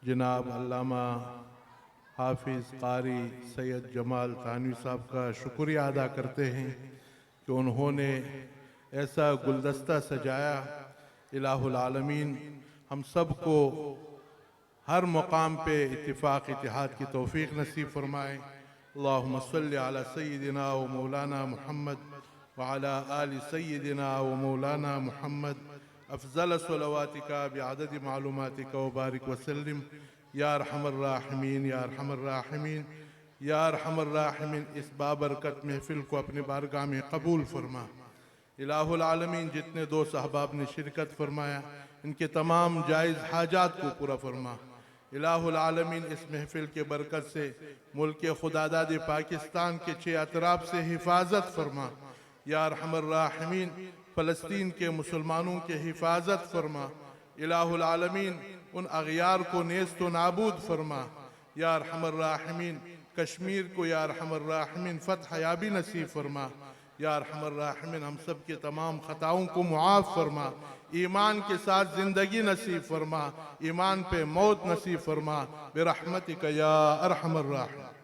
जनाब अल्लामा हाफिज़ कारी सैयद जमाल थानवी साहब का शुक्रिया अदा करते हैं कि उन्होंने ऐसा गुलदस्ता सजाया। इलाहुल आलमीन हम सब को हर मुकाम पे इत्तिफाक इत्तेहाद की तौफीक नसीब फरमाए। अल्लाहुम्मा सल्लि अला सय्यिदिना व मौलाना मुहम्मद व अला आलि सय्यिदिना व मौलाना मुहम्मद अफ़ज़ल सलवातिका बिअदद मालूमातिका व बारिक वसल्लिम या अरहमर राहिमीन या अरहमर राहिमीन या अरहमर राहिमीन। इस बाबरकत महफिल को अपने बारगाह में कबूल फरमा। इलाहुल आलमीन जितने दोस्त अहबाब ने शिरकत फरमाया इनके तमाम जायज़ हाजात को पूरा फरमा। इलाहुल आलमीन इस महफिल के बरकत से मुल्क खुदादाद पाकिस्तान के 6 अतराफ से हिफाजत फरमा। या अरहमर राहिमीन फ़लस्तीन के मुसलमानों के हिफाजत फरमा। इलाहुल आलमीन उन अग़यार को नेस्त व नाबूद फरमा। या अरहमर राहिमीन कश्मीर को या अरहमर राहिमीन फ़तह याबी नसीब फरमा। या अरहमर राहिमीन हम सब के तमाम ख़ताओं को मुआफ़ फरमा। ईमान के साथ ज़िंदगी नसीब फरमा, ईमान पे मौत नसीब फरमा बिरहमतिक या अरहमर राहिमीन।